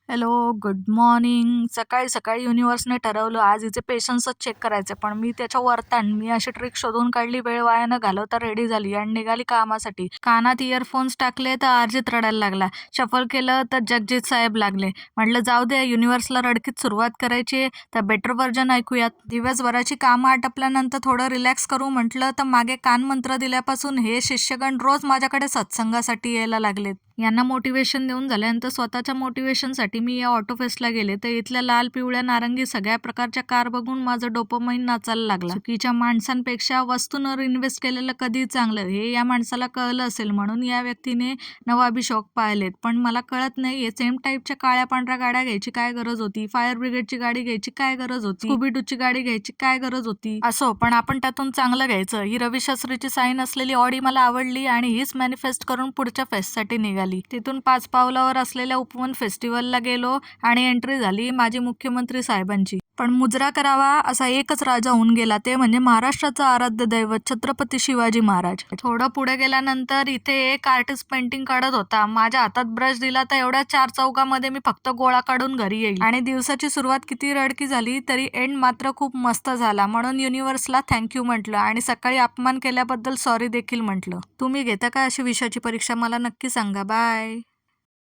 Hello, good morning. सकाळी-सकाळी युनिव्हर्सने ठरवलं आज हिचे पेशन्सच चेक करायचे. पण मी त्याच्या वरताण मी अशी ट्रिक शोधून काढली, वेळ वाया न घालवता रेडी झाली आणि निघाली कामासाठी. कानात इयरफोन्स टाकले तर अर्जित रडायला लागला. शफल केलं तर जगजीत साहेब लागले. म्हटलं जाऊ दे, युनिव्हर्सला रडकीत सुरुवात करायची तर बेटर व्हर्जन ऐकूयात. दिवसभराची कामं आटपल्यानंतर थोडं रिलॅक्स करू म्हटलं तर मागे कानमंत्र दिल्यापासून हे शिष्यगण रोज माझ्याकडे सत्संगासाठी यायला लागलेत. यांना मोटिवेशन देऊन झाल्यानंतर स्वतःच्या मोटिवेशनसाठी मी या ऑटो फेस्टला गेले तर इथल्या लाल, पिवळ्या, नारंगी सगळ्या प्रकारच्या कार बघून माझं डोपामाइन नाचायला लागला. चुकीच्या माणसांपेक्षा वस्तूंवर इन्व्हेस्ट केलेलं कधी चांगलं हे या माणसाला कळलं असेल म्हणून या व्यक्तीने नवाबी शौक पाळलेत. पण मला कळत नाही सेम टाईपच्या काळ्या पांढऱ्या गाड्या घ्यायची काय गरज होती, फायर ब्रिगेडची गाडी घ्यायची काय गरज होती, स्कूबीडूची गाडी घ्यायची काय गरज होती. असो, पण आपण त्यातून चांगलं घ्यायचं. ही रवी शास्त्रीची साईन असलेली ऑडी मला आवडली आणि हीच मॅनिफेस्ट करून पुढच्या फेस्टसाठी निघाली. तिथून 5 पावलावर असलेल्या उपवन फेस्टिवलला गेलो आणि एंट्री झाली माझी मुख्यमंत्री साहेबांची. पण मुजरा करावा असा एकच राजा होऊन गेला, ते म्हणजे महाराष्ट्राचं आराध्य दैवत छत्रपती शिवाजी महाराज. थोडं पुढे गेल्यानंतर इथे एक आर्टिस्ट पेंटिंग काढत होता. माझ्या हातात ब्रश दिला तर एवढ्या 4 चौकामध्ये मी फक्त गोळा काढून घरी येईल. आणि दिवसाची सुरुवात किती रडकी झाली तरी एंड मात्र खूप मस्त झाला. म्हणून युनिव्हर्सला थँक्यू म्हटलं आणि सकाळी अपमान केल्याबद्दल सॉरी देखील म्हटलं. तुम्ही घेता का अशी विषयाची परीक्षा मला नक्की सांगा. बाय.